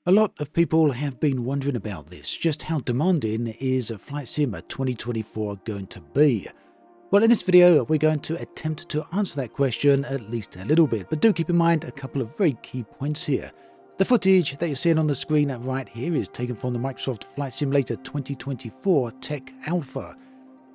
A lot of people have been wondering about this, just how demanding is Flight Sim 2024 going to be? Well, in this video we're going to attempt to answer that question at least a little bit, but do keep in mind a couple of very key points here. The footage that you're seeing on the screen right here is taken from the Microsoft Flight Simulator 2024 Tech Alpha.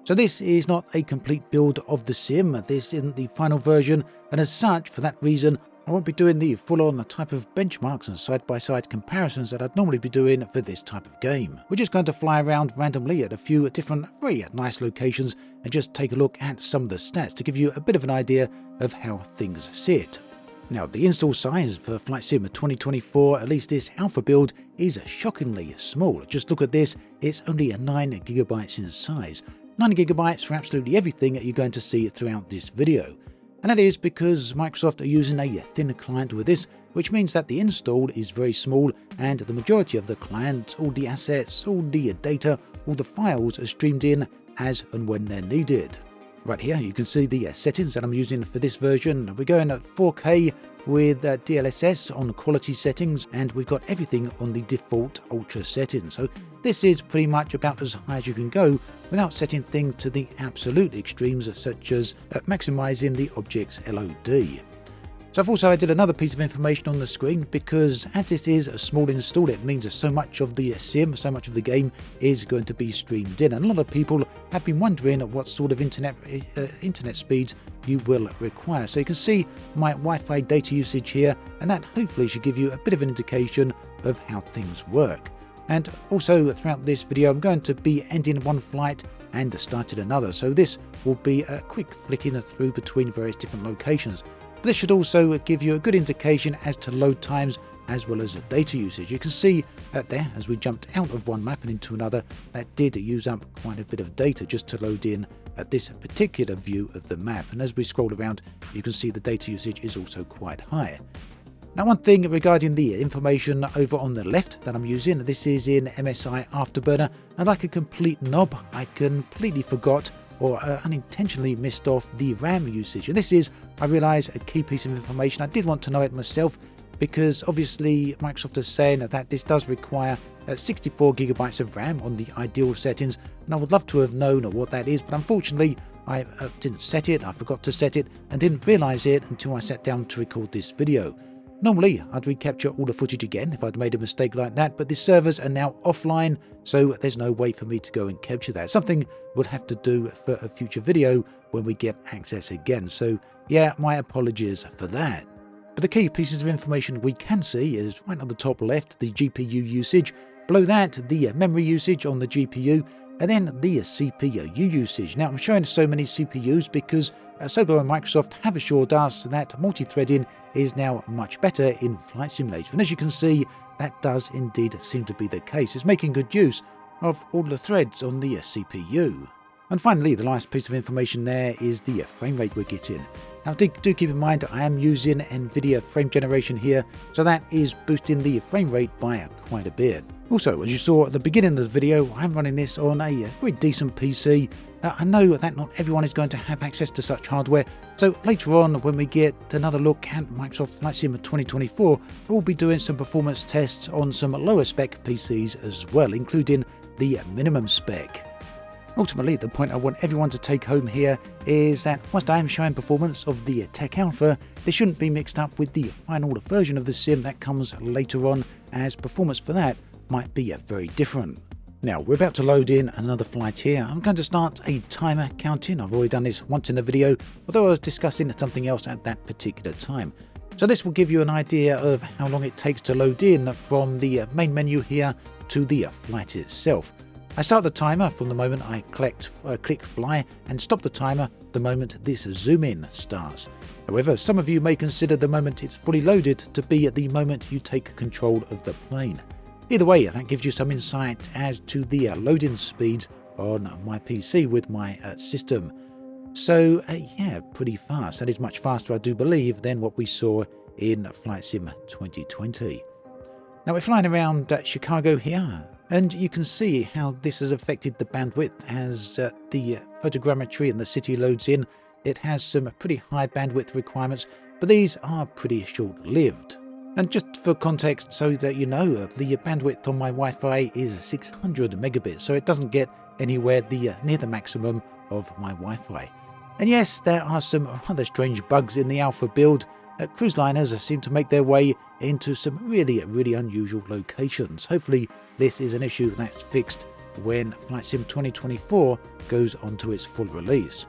So this is not a complete build of the sim, this isn't the final version, and as such, for that reason, I won't be doing the full-on type of benchmarks and side-by-side comparisons that I'd normally be doing for this type of game. We're just going to fly around randomly at a few different very nice locations and just take a look at some of the stats to give you a bit of an idea of how things sit. Now, the install size for Flight Sim 2024, at least this alpha build, is shockingly small. Just look at this, it's only 9 GB in size. 9 GB for absolutely everything that you're going to see throughout this video. And that is because Microsoft are using a thin client with this, which means that the install is very small and the majority of the client, all the assets, all the data, all the files are streamed in as and when they're needed. Right here you can see the settings that I'm using for this version. We're going at 4K with DLSS on quality settings, and we've got everything on the default ultra settings. So this is pretty much about as high as you can go without setting things to the absolute extremes, such as maximizing the object's LOD. So I've also added another piece of information on the screen because as this is a small install, it means that so much of the sim, so much of the game is going to be streamed in. And a lot of people have been wondering what sort of internet speeds you will require. So you can see my Wi-Fi data usage here, and that hopefully should give you a bit of an indication of how things work. And also throughout this video, I'm going to be ending one flight and starting another. So this will be a quick flicking through between various different locations. But this should also give you a good indication as to load times as well as data usage. You can see there, as we jumped out of one map and into another, that did use up quite a bit of data just to load in at this particular view of the map. And as we scroll around, you can see the data usage is also quite high. Now, one thing regarding the information over on the left that I'm using, this is in MSI Afterburner, and like a complete knob, I completely forgot or unintentionally missed off the RAM usage. And this is, I realise, a key piece of information. I did want to know it myself because obviously Microsoft is saying that this does require 64 GB of RAM on the ideal settings, and I would love to have known what that is, but unfortunately I didn't set it, I forgot to set it, and didn't realise it until I sat down to record this video. Normally, I'd recapture all the footage again if I'd made a mistake like that, but the servers are now offline, so there's no way for me to go and capture that. Something we'll have to do for a future video when we get access again. So yeah, my apologies for that. But the key pieces of information we can see is right on the top left, the GPU usage. Below that, the memory usage on the GPU, and then the CPU usage. Now, I'm showing so many CPUs because Sobo and Microsoft have assured us that multi-threading is now much better in Flight Simulator. And as you can see, that does indeed seem to be the case. It's making good use of all the threads on the CPU. And finally, the last piece of information there is the frame rate we're getting. Now, do keep in mind I am using NVIDIA frame generation here, so that is boosting the frame rate by quite a bit. Also, as you saw at the beginning of the video, I'm running this on a very decent PC. I know that not everyone is going to have access to such hardware, so later on when we get another look at Microsoft Flight Sim 2024, we'll be doing some performance tests on some lower spec PCs as well, including the minimum spec. Ultimately, the point I want everyone to take home here is that whilst I am showing performance of the Tech Alpha, this shouldn't be mixed up with the final version of the sim that comes later on, as performance for that might be very different. Now, we're about to load in another flight here. I'm going to start a timer counting. I've already done this once in the video, although I was discussing something else at that particular time. So this will give you an idea of how long it takes to load in from the main menu here to the flight itself. I start the timer from the moment I click fly, and stop the timer the moment this zoom in starts. However, some of you may consider the moment it's fully loaded to be the moment you take control of the plane. Either way, that gives you some insight as to the loading speeds on my PC with my system. So yeah, pretty fast. That is much faster, I do believe, than what we saw in Flight Sim 2020. Now we're flying around Chicago here, and you can see how this has affected the bandwidth as the photogrammetry in the city loads in. It has some pretty high bandwidth requirements, but these are pretty short-lived. And just for context, so that you know, the bandwidth on my Wi-Fi is 600 megabits, so it doesn't get anywhere near the maximum of my Wi-Fi. And yes, there are some rather strange bugs in the alpha build. Cruise liners seem to make their way into some really unusual locations. Hopefully this is an issue that's fixed when Flight Sim 2024 goes onto its full release.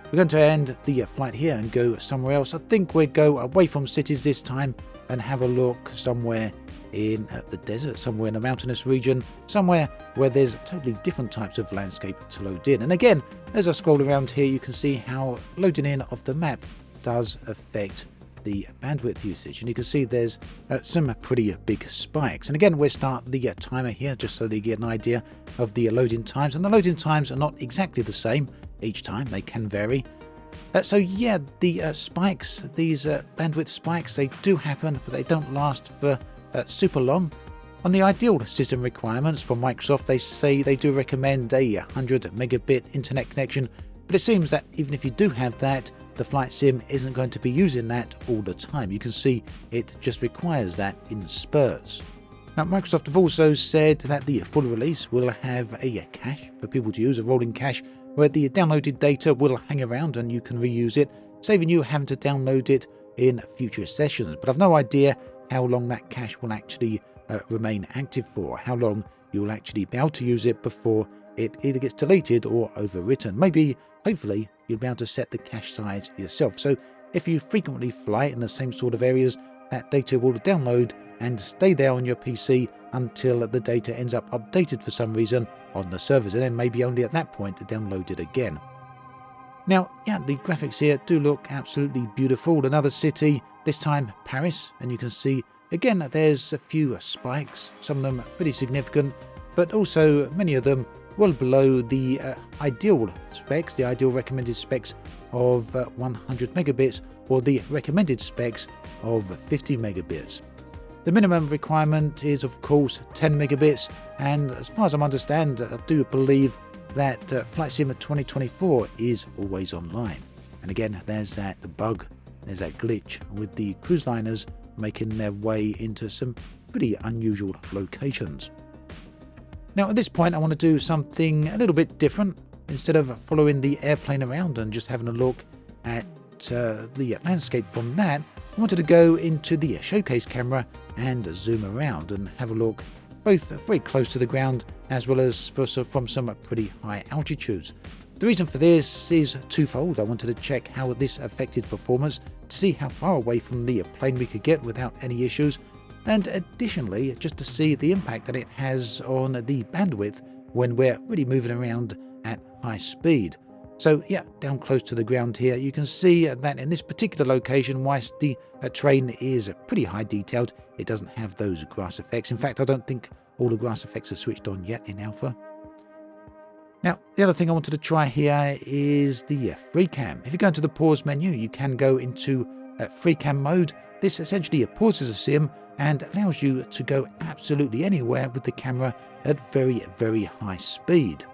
We're going to end the flight here and go somewhere else. I think we'll go away from cities this time and have a look somewhere in the desert, somewhere in a mountainous region, somewhere where there's totally different types of landscape to load in. And again, as I scroll around here, you can see how loading in of the map does affect the bandwidth usage, and you can see there's some pretty big spikes. And again, we'll start the timer here just so that you get an idea of the loading times, and the loading times are not exactly the same each time, they can vary. So yeah, the spikes, these bandwidth spikes, they do happen, but they don't last for super long. On the ideal system requirements from Microsoft, they say they do recommend a 100 megabit internet connection, but it seems that even if you do have that, the Flight Sim isn't going to be using that all the time. You can see it just requires that in spurts. Now, Microsoft have also said that the full release will have a cache for people to use, a rolling cache, where the downloaded data will hang around and you can reuse it, saving you having to download it in future sessions. But I've no idea how long that cache will actually remain active for, how long you will actually be able to use it before it either gets deleted or overwritten. Maybe, hopefully, you'll be able to set the cache size yourself. So if you frequently fly in the same sort of areas, that data will download and stay there on your PC until the data ends up updated for some reason on the servers, and then maybe only at that point to download it again. Now, yeah, the graphics here do look absolutely beautiful. Another city, this time Paris, and you can see again that there's a few spikes, some of them pretty significant, but also many of them well below the ideal specs, the ideal recommended specs of 100 megabits or the recommended specs of 50 megabits. The minimum requirement is of course 10 megabits, and as far as I understand, I do believe that Flight Sim 2024 is always online. And again, there's that bug, there's that glitch with the cruise liners making their way into some pretty unusual locations. Now at this point I want to do something a little bit different. Instead of following the airplane around and just having a look at the landscape from that, I wanted to go into the showcase camera and zoom around and have a look both very close to the ground as well as from some pretty high altitudes. The reason for this is twofold. I wanted to check how this affected performance, to see how far away from the plane we could get without any issues, and additionally just to see the impact that it has on the bandwidth when we're really moving around at high speed. So yeah, down close to the ground here, you can see that in this particular location, whilst the terrain is pretty high detailed, it doesn't have those grass effects. In fact, I don't think all the grass effects are switched on yet in alpha. Now, the other thing I wanted to try here is the free cam. If you go into the pause menu, you can go into free cam mode. This essentially pauses a sim and allows you to go absolutely anywhere with the camera at very high speed.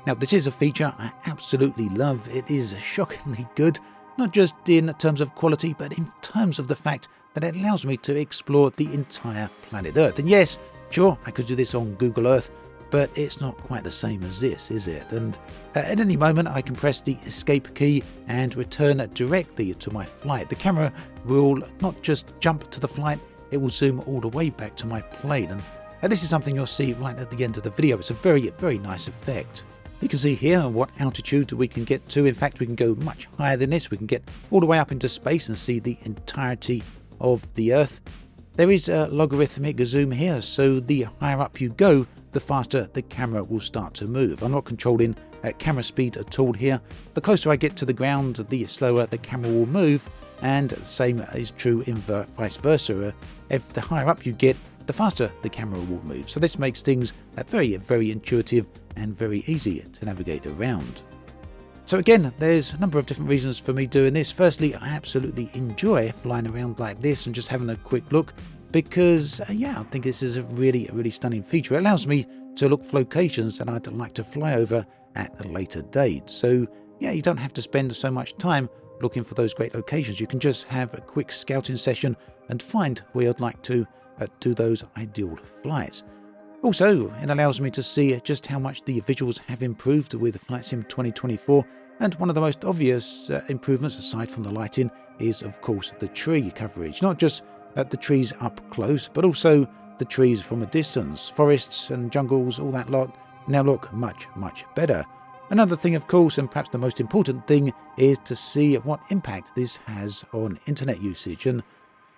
Now, this is a feature I absolutely love. It is shockingly good, not just in terms of quality, but in terms of the fact that it allows me to explore the entire planet Earth. And yes, sure, I could do this on Google Earth, but it's not quite the same as this, is it? And at any moment, I can press the escape key and return directly to my flight. The camera will not just jump to the flight, it will zoom all the way back to my plane. And this is something you'll see right at the end of the video. It's a very nice effect. You can see here what altitude we can get to. In fact, we can go much higher than this. We can get all the way up into space and see the entirety of the Earth. There is a logarithmic zoom here, so the higher up you go, the faster the camera will start to move. I'm not controlling camera speed at all here. The closer I get to the ground, the slower the camera will move, and the same is true in vice versa. If the higher up you get, the faster the camera will move. So this makes things very intuitive and very easy to navigate around. So again, there's a number of different reasons for me doing this. Firstly, I absolutely enjoy flying around like this and just having a quick look because, yeah, I think this is a really stunning feature. It allows me to look for locations that I'd like to fly over at a later date. So yeah, you don't have to spend so much time looking for those great locations. You can just have a quick scouting session and find where you'd like to do those ideal flights. Also, it allows me to see just how much the visuals have improved with Flight Sim 2024, and one of the most obvious improvements, aside from the lighting, is of course the tree coverage. Not just the trees up close, but also the trees from a distance. Forests and jungles, all that lot, now look much, much better. Another thing, of course, and perhaps the most important thing, is to see what impact this has on internet usage. And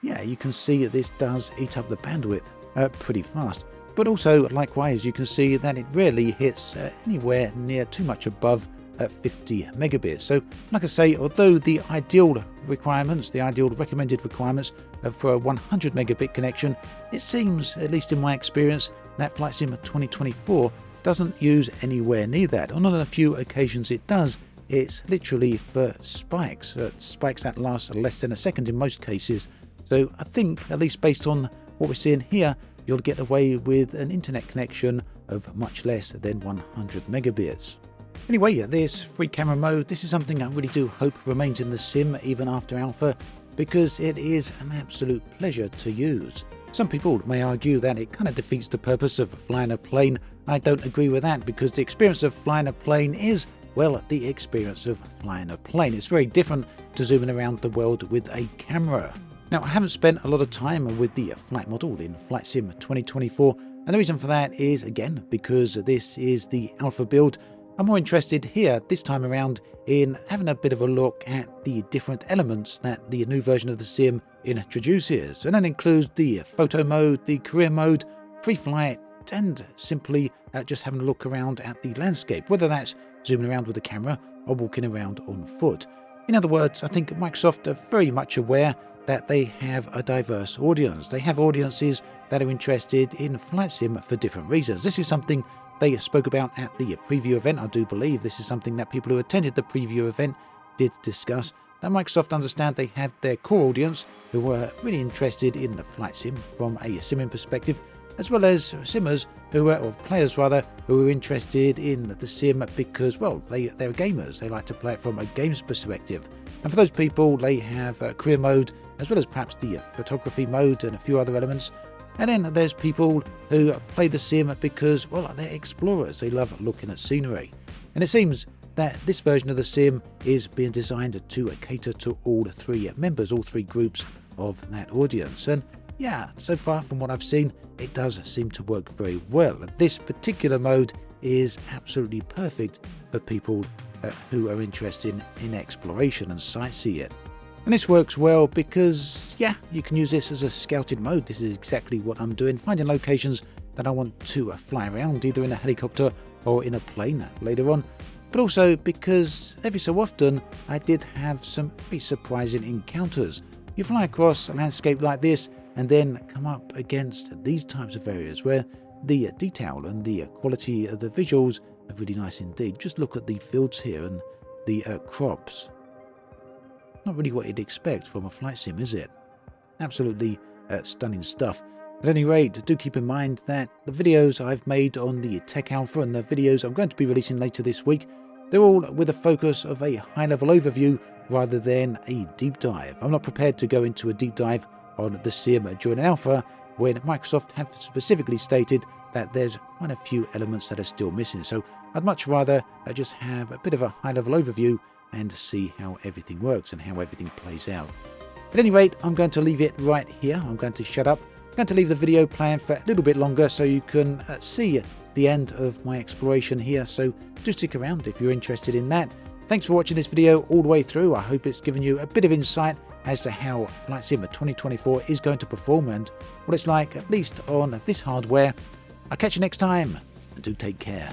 yeah, you can see this does eat up the bandwidth pretty fast. But also, likewise, you can see that it rarely hits anywhere near too much above 50 megabits. So, like I say, although the ideal requirements, the ideal recommended requirements for a 100 megabit connection, it seems, at least in my experience, that Flight Sim 2024 doesn't use anywhere near that. On a few occasions it does. It's literally for spikes, spikes that last less than a second in most cases. So I think, at least based on what we're seeing here, you'll get away with an internet connection of much less than 100 megabits. Anyway, this free camera mode, this is something I really do hope remains in the sim even after alpha, because it is an absolute pleasure to use. Some people may argue that it kind of defeats the purpose of flying a plane. I don't agree with that, because the experience of flying a plane is, well, the experience of flying a plane. It's very different to zooming around the world with a camera. Now, I haven't spent a lot of time with the flight model in Flight Sim 2024, and the reason for that is, again, because this is the alpha build. I'm more interested here, this time around, in having a bit of a look at the different elements that the new version of the sim introduces, and that includes the photo mode, the career mode, free flight, and simply just having a look around at the landscape, whether that's zooming around with the camera or walking around on foot. In other words, I think Microsoft are very much aware that they have a diverse audience. They have audiences that are interested in Flight Sim for different reasons. This is something they spoke about at the preview event. I do believe this is something that people who attended the preview event did discuss, that Microsoft understand they have their core audience who are really interested in the Flight Sim from a simming perspective, as well as simmers who are, or players rather, who are interested in the sim because, well, they're gamers. They like to play it from a games perspective. And for those people, they have a career mode, as well as perhaps the photography mode and a few other elements. And then there's people who play the sim because, well, they're explorers. They love looking at scenery. And it seems that this version of the sim is being designed to cater to all three members, all three groups of that audience. And yeah, so far from what I've seen, it does seem to work very well. This particular mode is absolutely perfect for people who are interested in exploration and sightseeing. And this works well because, yeah, you can use this as a scouting mode. This is exactly what I'm doing, finding locations that I want to fly around, either in a helicopter or in a plane later on. But also because every so often I did have some very surprising encounters. You fly across a landscape like this and then come up against these types of areas where the detail and the quality of the visuals are really nice indeed. Just look at the fields here and the crops. Not really what you'd expect from a flight sim, is it? Absolutely stunning stuff. At any rate, do keep in mind that the videos I've made on the Tech Alpha and the videos I'm going to be releasing later this week, they're all with a focus of a high-level overview rather than a deep dive. I'm not prepared to go into a deep dive on the sim during alpha, when Microsoft have specifically stated that there's quite a few elements that are still missing. So I'd much rather just have a bit of a high-level overview and see how everything works and how everything plays out. At any rate, I'm going to leave it right here. I'm going to shut up. I'm going to leave the video playing for a little bit longer so you can see the end of my exploration here. So do stick around if you're interested in that. Thanks for watching this video all the way through. I hope it's given you a bit of insight as to how Flight Sim 2024 is going to perform and what it's like, at least on this hardware. I'll catch you next time, and do take care.